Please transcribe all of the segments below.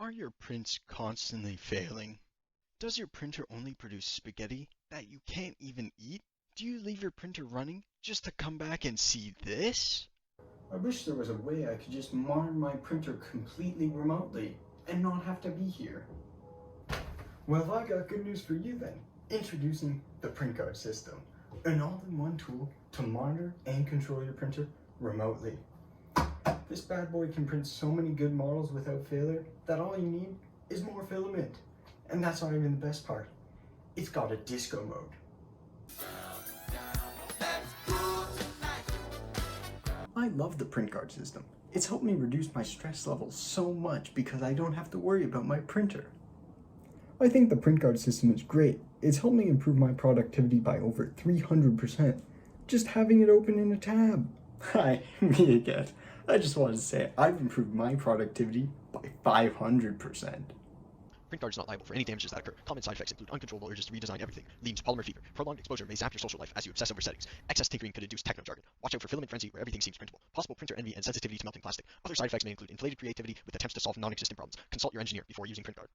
Are your prints constantly failing? Does your printer only produce spaghetti that you can't even eat? Do you leave your printer running just to come back and see this? I wish there was a way I could just monitor my printer completely remotely and not have to be here. Well, I got good news for you then. Introducing the Print Guard system, an all-in-one tool to monitor and control your printer remotely. This bad boy can print so many good models without failure that all you need is more filament. And that's not even the best part. It's got a disco mode. I love the Print Guard system. It's helped me reduce my stress levels so much because I don't have to worry about my printer. I think the Print Guard system is great. It's helped me improve my productivity by over 300%, just having it open in a tab. Hi, me again. I just wanted to say I've improved my productivity by 500%. PrintGuard is not liable for any damages that occur. Common side effects include uncontrollable urges to redesign everything, leads polymer fever. Prolonged exposure may zap your social life as you obsess over settings. Excess tinkering could induce techno jargon. Watch out for filament frenzy where everything seems printable. Possible printer envy and sensitivity to melting plastic. Other side effects may include inflated creativity with attempts to solve non-existent problems. Consult your engineer before using PrintGuard.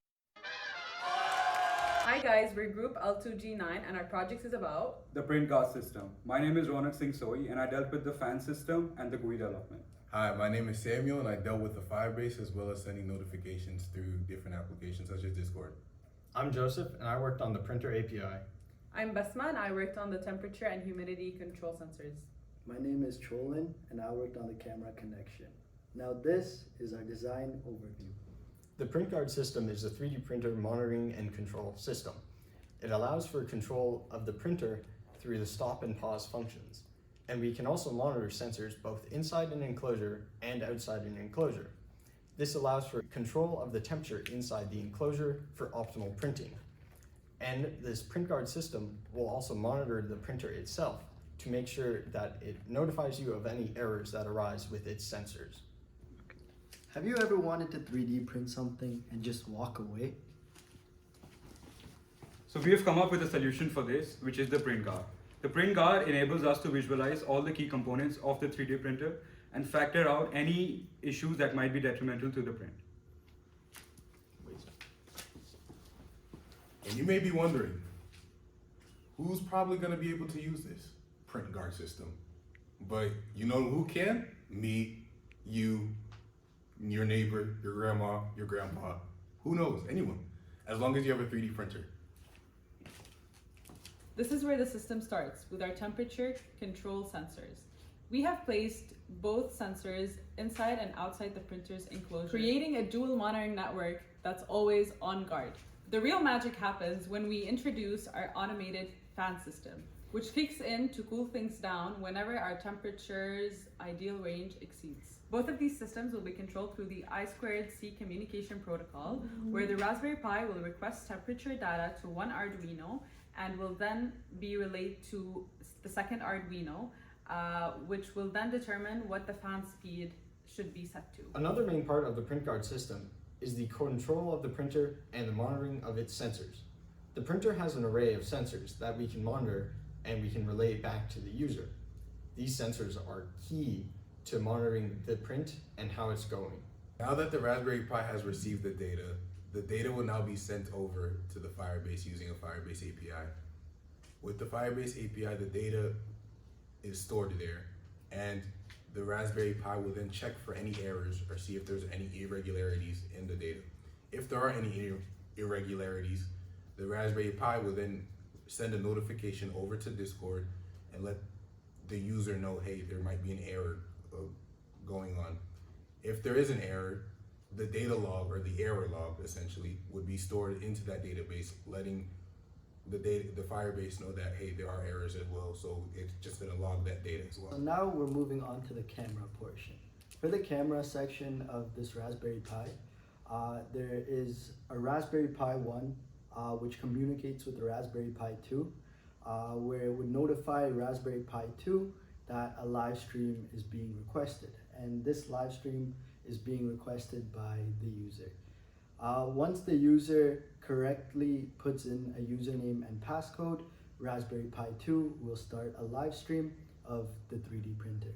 Hi guys, we're group L2-G9 and our project is about the print guard system. My name is Ronak Singh Soi and I dealt with the fan system and the GUI development. Hi, my name is Samuel and I dealt with the Firebase as well as sending notifications through different applications such as Discord. I'm Joseph and I worked on the printer API. I'm Basma and I worked on the temperature and humidity control sensors. My name is Cholin and I worked on the camera connection. Now this is our design overview. The Print Guard system is a 3D printer monitoring and control system. It allows for control of the printer through the stop and pause functions. And we can also monitor sensors both inside an enclosure and outside an enclosure. This allows for control of the temperature inside the enclosure for optimal printing. And this Print Guard system will also monitor the printer itself to make sure that it notifies you of any errors that arise with its sensors. Have you ever wanted to 3D print something and just walk away? So we have come up with a solution for this, which is the print guard. The print guard enables us to visualize all the key components of the 3D printer and factor out any issues that might be detrimental to the print. And you may be wondering, who's probably going to be able to use this Print Guard system? But you know who can? Me, you, your neighbor, your grandma, your grandpa. Who knows? Anyone. As long as you have a 3D printer. This is where the system starts with our temperature control sensors. We have placed both sensors inside and outside the printer's enclosure, creating a dual monitoring network that's always on guard. The real magic happens when we introduce our automated fan system, which kicks in to cool things down whenever our temperature's ideal range exceeds. Both of these systems will be controlled through the I2C communication protocol, where the Raspberry Pi will request temperature data to one Arduino and will then be relayed to the second Arduino, which will then determine what the fan speed should be set to. Another main part of the Print Guard system is the control of the printer and the monitoring of its sensors. The printer has an array of sensors that we can monitor and we can relay back to the user. These sensors are key to monitoring the print and how it's going. Now that the Raspberry Pi has received the data will now be sent over to the Firebase using a Firebase API. With the Firebase API, the data is stored there, and the Raspberry Pi will then check for any errors or see if there's any irregularities in the data. If there are any irregularities, the Raspberry Pi will then send a notification over to Discord and let the user know, hey, there might be an error going on. If there is an error, the data log or the error log essentially would be stored into that database, letting the Firebase know that, hey, there are errors as well, so it's just gonna log that data as well. So now we're moving on to the camera portion. For the camera section of this Raspberry Pi, there is a Raspberry Pi 1, which communicates with the Raspberry Pi 2, where it would notify Raspberry Pi 2 that a live stream is being requested. And this live stream is being requested by the user. Once the user correctly puts in a username and passcode, Raspberry Pi 2 will start a live stream of the 3D printer.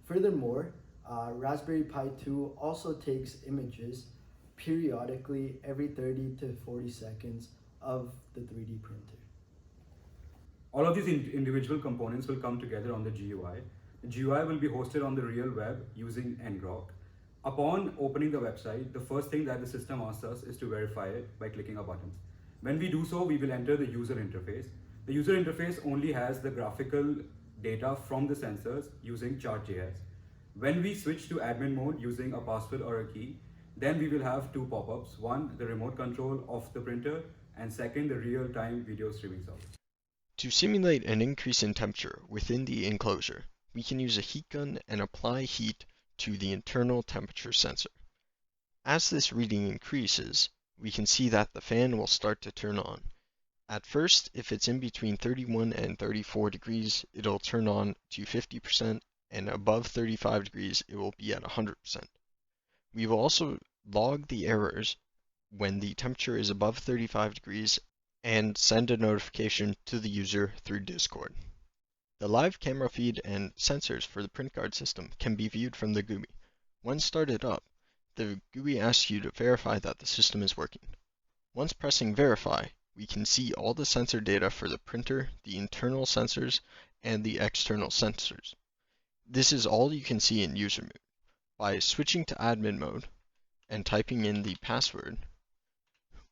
Furthermore, Raspberry Pi 2 also takes images periodically every 30 to 40 seconds of the 3D printer. All of these individual components will come together on the GUI. The GUI will be hosted on the real web using ngrok. Upon opening the website, the first thing that the system asks us is to verify it by clicking a button. When we do so, we will enter the user interface. The user interface only has the graphical data from the sensors using chart.js. When we switch to admin mode using a password or a key, then we will have two pop-ups. One, the remote control of the printer, and second, the real-time video streaming service. To simulate an increase in temperature within the enclosure, we can use a heat gun and apply heat to the internal temperature sensor. As this reading increases, we can see that the fan will start to turn on. At first, if it's in between 31 and 34 degrees, it'll turn on to 50%, and above 35 degrees, it will be at 100%. We will also log the errors when the temperature is above 35 degrees and send a notification to the user through Discord. The live camera feed and sensors for the print guard system can be viewed from the GUI. Once started up, the GUI asks you to verify that the system is working. Once pressing verify, we can see all the sensor data for the printer, the internal sensors, and the external sensors. This is all you can see in user mode. By switching to admin mode and typing in the password,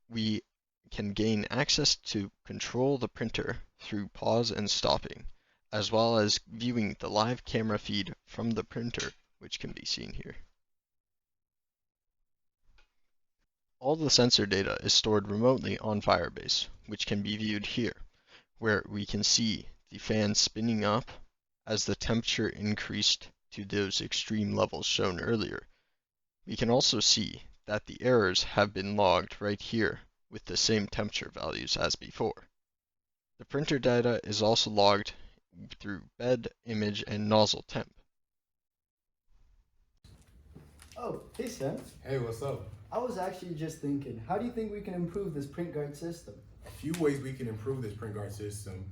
we can gain access to control the printer through pause and stopping, as well as viewing the live camera feed from the printer, which can be seen here. All the sensor data is stored remotely on Firebase, which can be viewed here, where we can see the fan spinning up as the temperature increased to those extreme levels shown earlier. We can also see that the errors have been logged right here with the same temperature values as before. The printer data is also logged through bed, image, and nozzle temp. Oh, hey Sam. Hey, what's up? I was actually just thinking, how do you think we can improve this print guard system? A few ways we can improve this print guard system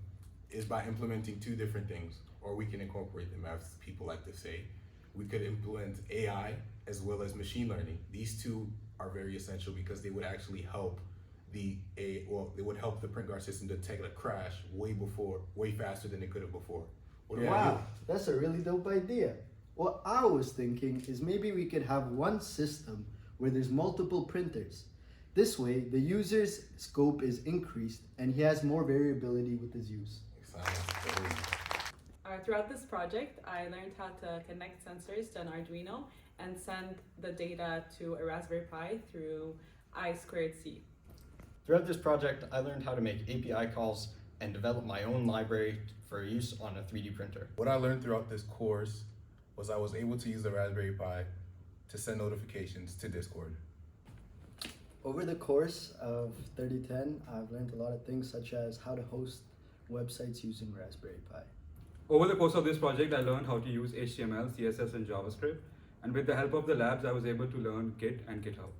is by implementing two different things, or we can incorporate them, as people like to say. We could implement AI as well as machine learning. These two are very essential because they would actually help they would help the print guard system detect a crash way faster than it could have before. Wow, that's a really dope idea. What I was thinking is maybe we could have one system where there's multiple printers. This way, the user's scope is increased and he has more variability with his use. Throughout this project, I learned how to connect sensors to an Arduino and send the data to a Raspberry Pi through I2-C. Throughout this project, I learned how to make API calls and develop my own library for use on a 3D printer. What I learned throughout this course was I was able to use the Raspberry Pi to send notifications to Discord. Over the course of 3010, I've learned a lot of things such as how to host websites using Raspberry Pi. Over the course of this project, I learned how to use HTML, CSS, and JavaScript. And with the help of the labs, I was able to learn Git and GitHub.